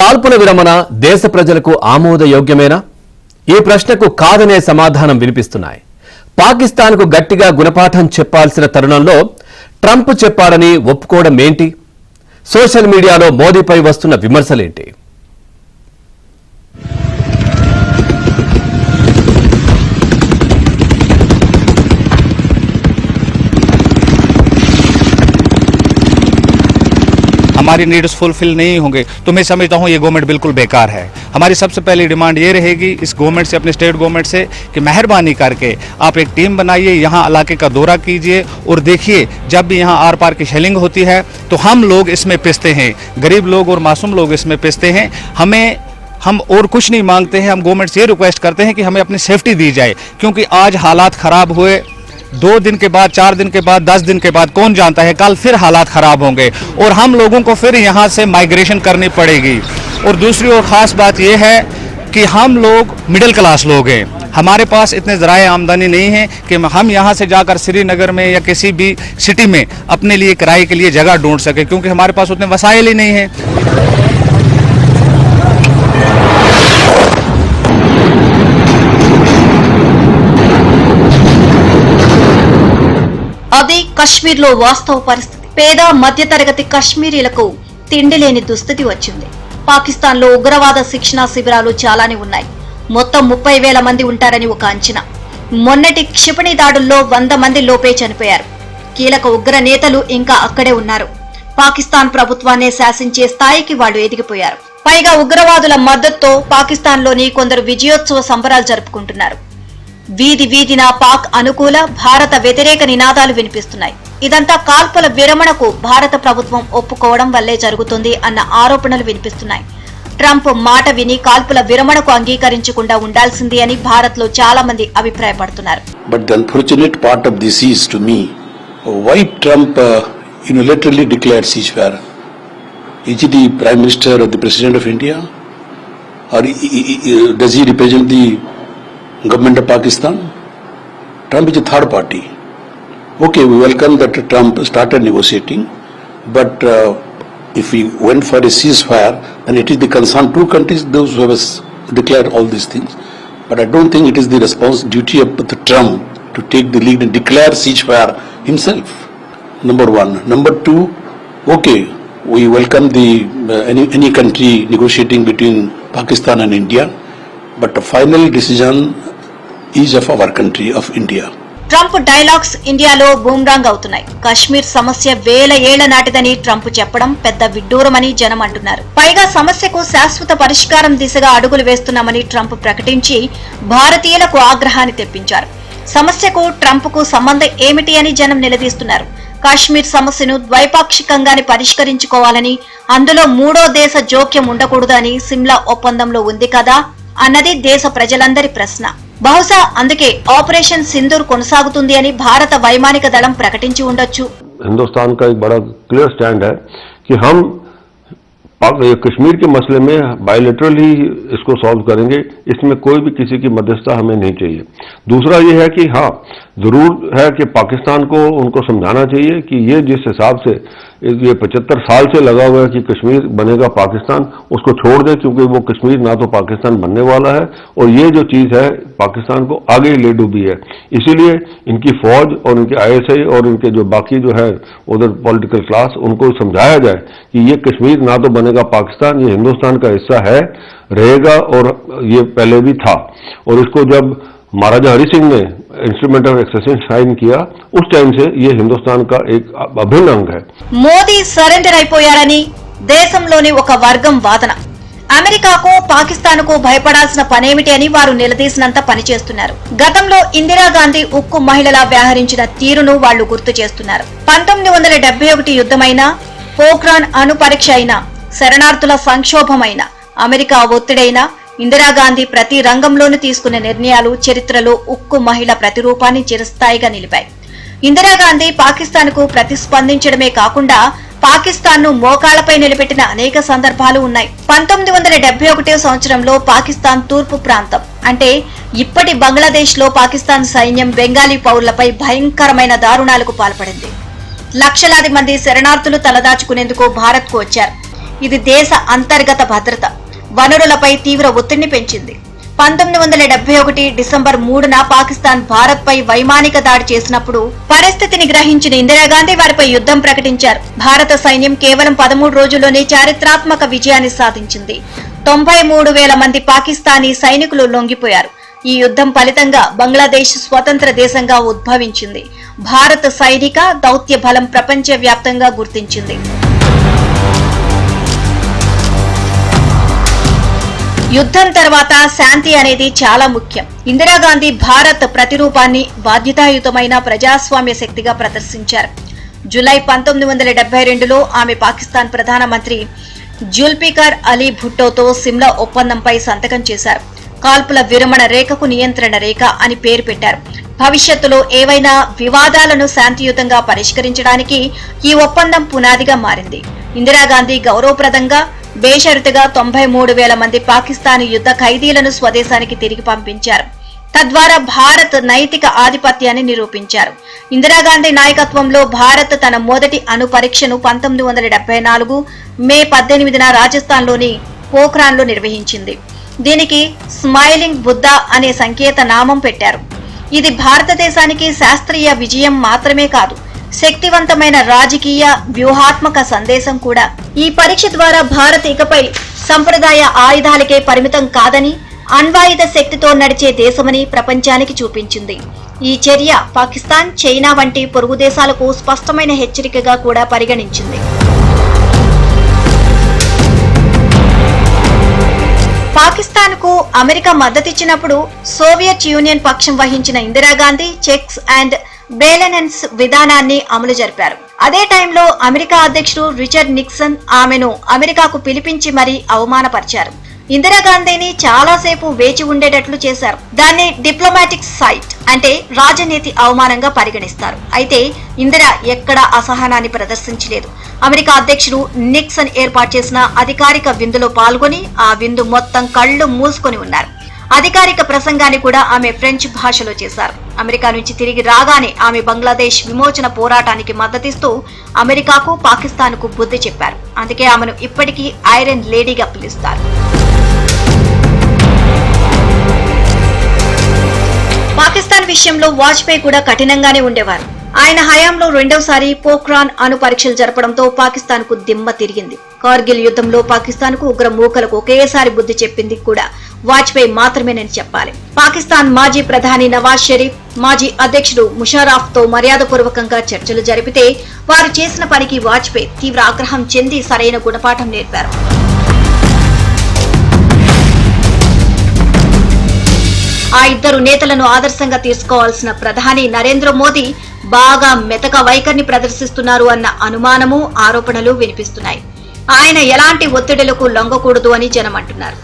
కాల్పుల విరమణ దేశ ప్రజలకు ఆమోదయోగ్యమేనా? ఈ ప్రశ్నకు కాదనే సమాధానం వినిపిస్తున్నాయి. పాకిస్తాన్కు గట్టిగా గుణపాఠం చెప్పాల్సిన తరుణంలో ట్రంప్ చెప్పాడని ఒప్పుకోవడం ఏంటి? సోషల్ మీడియాలో మోదీపై వస్తున్న విమర్శలేంటి? हमारी नीड्स फुलफिल नहीं होंगे तो मैं समझता हूँ ये गवर्नमेंट बिल्कुल बेकार है। हमारी सबसे पहली डिमांड ये रहेगी इस गवर्नमेंट से, अपने स्टेट गवर्नमेंट से, कि मेहरबानी करके आप एक टीम बनाइए, यहाँ इलाके का दौरा कीजिए और देखिए जब भी यहाँ आर पार की शेलिंग होती है तो हम लोग इसमें पिसते हैं, गरीब लोग और मासूम लोग इसमें पिसते हैं। हम और कुछ नहीं मांगते हैं, हम गवर्नमेंट से ये रिक्वेस्ट करते हैं कि हमें अपनी सेफ्टी दी जाए, क्योंकि आज हालात ख़राब हुए, 2 दिन के बाद, 4 दिन के बाद, 10 दिन के बाद कौन जानता है कल फिर हालात ख़राब होंगे और हम लोगों को फिर यहाँ से माइग्रेशन करनी पड़ेगी। और दूसरी और ख़ास बात यह है कि हम लोग मिडिल क्लास लोग हैं, हमारे पास इतने ज़राए आमदनी नहीं है कि हम यहाँ से जाकर श्रीनगर में या किसी भी सिटी में अपने लिए किराए के लिए जगह ढूंढ सके, क्योंकि हमारे पास उतने वसाइल ही नहीं हैं। అది కశ్మీర్లో వాస్తవ పరిస్థితి. పేద మధ్యతరగతి కశ్మీరీలకు తిండి లేని దుస్థితి వచ్చింది. పాకిస్తాన్లో ఉగ్రవాద శిక్షణా శిబిరాలు చాలానే ఉన్నాయి. మొత్తం 30,000 మంది ఉంటారని ఒక అంచనా. మొన్నటి క్షిపణి దాడుల్లో 100 మంది లోపే చనిపోయారు. కీలక ఉగ్ర నేతలు ఇంకా అక్కడే ఉన్నారు. పాకిస్తాన్ ప్రభుత్వాన్నే శాసించే స్థాయికి వాళ్లు ఎదిగిపోయారు. పైగా ఉగ్రవాదుల మద్దతుతో పాకిస్తాన్లోని కొందరు విజయోత్సవ సంబరాలు జరుపుకుంటున్నారు. వీధి వీధిన పాక్ అనుకూల, భారత వ్యతిరేక నినాదాలు వినిపిస్తున్నాయి. ఇదంతా కాల్పుల విరమణకు భారత ప్రభుత్వం ఒప్పుకోవడం వల్లే జరుగుతుంది అన్న ఆరోపణలు వినిపిస్తున్నాయి. ట్రంప్ మాట విని కాల్పుల విరమణకు అంగీకరించకుండా ఉండాల్సింది అని భారత్ లో చాలా మంది అభిప్రాయపడుతున్నారు. But the unfortunate part of this is, to me, why Trump unilaterally declared ceasefire? Is he the Prime Minister or the President of India? Or does he represent the government of Pakistan? Trump is a third party. Okay, we welcome that Trump started negotiating, but if we went for a ceasefire, then it is the concerned two countries, those who have declared all these things. But I don't think it is the duty of the Trump to take the lead and declare ceasefire himself. Number one. Number two, okay, we welcome the any country negotiating between Pakistan and India, but the final decision is of our country, of India. Trump dialogues ఇండియాలో boomerang అవుతున్నాయి. కశ్మీర్ సమస్య వేల ఏళ్ల నాటిదని Trump చెప్పడం పెద్ద విడ్డూరమని జనం అంటున్నారు. పైగా సమస్యకు శాశ్వత పరిష్కారం దిశగా అడుగులు వేస్తున్నామని ట్రంప్ ప్రకటించి భారతీయులకు ఆగ్రహాన్ని తెప్పించారు. సమస్యకు ట్రంప్ కు సంబంధం ఏమిటి అని జనం నిలదీస్తున్నారు. కాశ్మీర్ సమస్యను ద్వైపాక్షికంగానే పరిష్కరించుకోవాలని, అందులో మూడో దేశ జోక్యం ఉండకూడదని సిమ్లా ఒప్పందంలో ఉంది కదా అన్నది దేశ ప్రజలందరి ప్రశ్న. బహుశా అందుకే ఆపరేషన్ సింధూర్ కొనసాగుతుంది అని భారత వైమానిక దళం ప్రకటించి ఉండొచ్చు. हिंदुस्तान का एक बड़ा क्लियर स्टैंड है कि हम कश्मीर के मसले में बायलैटरल ही इसको सॉल्व करेंगे, इसमें कोई भी किसी की मध्यस्थता हमें नहीं चाहिए। दूसरा ये है कि हाँ, जरूर है कि पाकिस्तान को उनको समझाना चाहिए कि ये जिस हिसाब से ये 75 साल से लगा हुआ है कि कश्मीर बनेगा पाकिस्तान, उसको छोड़ दे, क्योंकि वो कश्मीर ना तो पाकिस्तान बनने वाला है और ये जो चीज़ है पाकिस्तान को आगे ले डूबी है। इसीलिए इनकी फौज और इनके ISI और इनके जो बाकी जो है उधर पॉलिटिकल क्लास, उनको समझाया जाए कि ये कश्मीर ना तो बनेगा पाकिस्तान, ये हिंदुस्तान का हिस्सा है, रहेगा और ये पहले भी था। और इसको जब महाराजा हरि सिंह ने इंस्ट्रूमेंट ऑफ एक्सेशन साइन किया, उस टाइम से ये हिंदुस्तान का एक अभिन्न अंग है. మోదీ సరెండర్ అయిపోయారని దేశంలోని ఒక వర్గం వాదన. అమెరికాకు, పాకిస్తాన్కు భయపడాల్సిన పనేమిటి అని వారు నిలదీసినంత పనిచేస్తున్నారు. గతంలో ఇందిరాగాంధీ ఉక్కు మహిళలా వ్యవహరించిన తీరును వాళ్లు గుర్తు చేస్తున్నారు. 1971 యుద్ధమైనా, పోఖ్రాన్ అణు పరీక్ష అయినా, శరణార్థుల సంక్షోభమైనా, అమెరికా ఒత్తిడైనా, ఇందిరాగాంధీ ప్రతి రంగంలోనూ తీసుకున్న నిర్ణయాలు చరిత్రలో ఉక్కు మహిళ ప్రతిరూపాన్ని చిరస్థాయిగా నిలిపాయి. ఇందిరాగాంధీ పాకిస్తాన్ కు ప్రతిస్పందించడమే కాకుండా పాకిస్తాన్ ను మోకాళ్లపై నిలబెట్టిన అనేక సందర్భాలు ఉన్నాయి. 1971 సంవత్సరంలో పాకిస్తాన్ తూర్పు ప్రాంతం అంటే ఇప్పటి బంగ్లాదేశ్ లో పాకిస్తాన్ సైన్యం బెంగాలీ పౌరులపై భయంకరమైన దారుణాలకు పాల్పడింది. లక్షలాది మంది శరణార్థులు తలదాచుకునేందుకు భారత్ కు వచ్చారు. ఇది దేశ అంతర్గత భద్రత, వనరులపై తీవ్ర ఒత్తిడిని పెంచింది. 1971 డిసెంబర్ 3న పాకిస్తాన్ భారత్ పై వైమానిక దాడి చేసినప్పుడు పరిస్థితిని గ్రహించిన ఇందిరాగాంధీ వారిపై యుద్ధం ప్రకటించారు. భారత సైన్యం కేవలం 13 రోజుల్లోనే చారిత్రాత్మక విజయాన్ని సాధించింది. 93,000 మంది పాకిస్తానీ సైనికులు లొంగిపోయారు. ఈ యుద్ధం ఫలితంగా బంగ్లాదేశ్ స్వతంత్ర దేశంగా ఉద్భవించింది. భారత సైనిక దౌత్య బలం ప్రపంచవ్యాప్తంగా గుర్తించింది. యుద్ధం తర్వాత శాంతి అనేది చాలా ముఖ్యం. ఇందిరాగాంధీ భారత్ ప్రతిరూపాన్ని బాధ్యతాయుతమైన ప్రజాస్వామ్య శక్తిగా ప్రదర్శించారు. జూలై 1972లో ఆమె పాకిస్తాన్ ప్రధానమంత్రి జుల్ఫికర్ అలీ భుట్టోతో సిమ్లా ఒప్పందంపై సంతకం చేశారు. కాల్పుల విరమణ రేఖకు నియంత్రణ రేఖ అని పేరు పెట్టారు. భవిష్యత్తులో ఏవైనా వివాదాలను శాంతియుతంగా పరిష్కరించడానికి ఈ ఒప్పందం పునాదిగా మారింది. ఇందిరాగాంధీ గౌరవప్రదంగా బేషరతుగా 93,000 మంది పాకిస్తానీ యుద్ధ ఖైదీలను స్వదేశానికి తిరిగి పంపించారు. తద్వారా భారత్ నైతిక ఆధిపత్యాన్ని నిరూపించారు. ఇందిరాగాంధీ నాయకత్వంలో భారత్ తన మొదటి అణు పరీక్షను 1974 మే 18న రాజస్థాన్లోని పోఖ్రాన్లో నిర్వహించింది. దీనికి స్మైలింగ్ బుద్ధా అనే సంకేత నామం పెట్టారు. ఇది భారతదేశానికి శాస్త్రీయ విజయం మాత్రమే కాదు, శక్తివంతమైన రాజకీయ వ్యూహాత్మక సందేశం కూడా. ఈ పరీక్ష ద్వారా భారత్ ఇకపై సంప్రదాయ ఆయుధాలకే పరిమితం కాదని, అణ్వాయుధ శక్తితో నడిచే దేశమని ప్రపంచానికి చూపించింది. ఈ చర్య పాకిస్తాన్, చైనా వంటి పొరుగు దేశాలకు స్పష్టమైన హెచ్చరికగా కూడా పరిగణించింది. పాకిస్తాన్ కు అమెరికా మద్దతిచ్చినప్పుడు సోవియట్ యూనియన్ పక్షం వహించిన ఇందిరాగాంధీ చెక్స్ అండ్ బ్యాలెన్స్ విధానాన్ని అమలు జరిపారు. అదే టైంలో అమెరికా అధ్యక్షుడు రిచర్డ్ నిక్సన్ ఆమెను అమెరికాకు పిలిపించి మరీ అవమానపరిచారు. ఇందిరాగాంధీని చాలాసేపు వేచి ఉండేటట్లు చేశారు. దాన్ని డిప్లొమాటిక్ సైట్ అంటే రాజనీతి అవమానంగా పరిగణిస్తారు. అయితే ఇందిరా ఎక్కడా అసహనాన్ని ప్రదర్శించలేదు. అమెరికా అధ్యక్షుడు నిక్సన్ ఏర్పాటు చేసిన అధికారిక విందులో పాల్గొని ఆ విందు మొత్తం కళ్లు మూసుకొని ఉన్నారు. అధికారిక ప్రసంగాన్ని కూడా ఆమె ఫ్రెంచ్ భాషలో చేశారు. అమెరికా నుంచి తిరిగి రాగానే ఆమె బంగ్లాదేశ్ విమోచన పోరాటానికి మద్దతిస్తూ అమెరికాకు, పాకిస్తాన్కు బుద్ధి చెప్పారు. అందుకే ఆమెను ఇప్పటికీ ఐరన్ లేడీగా పిలుస్తారు. పాకిస్తాన్ విషయంలో వాజ్పేయి కూడా కఠినంగానే ఉండేవారు. ఆయన హయాంలో రెండోసారి పోఖ్రాన్ అణు పరీక్షలు జరపడంతో పాకిస్తాన్ కు దిమ్మ తిరిగింది. కార్గిల్ యుద్ధంలో పాకిస్తాన్ కు ఉగ్ర మూకలకు ఒకేసారి బుద్ధి చెప్పింది కూడా వాజ్పేయి మాత్రమేనని చెప్పాలి. పాకిస్తాన్ మాజీ ప్రధాని నవాజ్ షరీఫ్, మాజీ అధ్యక్షుడు ముషర్రఫ్ తో మర్యాదపూర్వకంగా చర్చలు జరిపితే వారు చేసిన పనికి వాజ్పేయి తీవ్ర ఆగ్రహం చెంది సరైన గుణపాఠం నేర్పారు. ఆ ఇద్దరు నేతలను ఆదర్శంగా తీసుకోవాల్సిన ప్రధాని నరేంద్ర మోదీ బాగా మెతక వైఖరిని ప్రదర్శిస్తున్నారు అన్న అనుమానము, ఆరోపణలు వినిపిస్తున్నాయి. ఆయన ఎలాంటి ఒత్తిడులకు లొంగకూడదు అని జనం అంటున్నారు.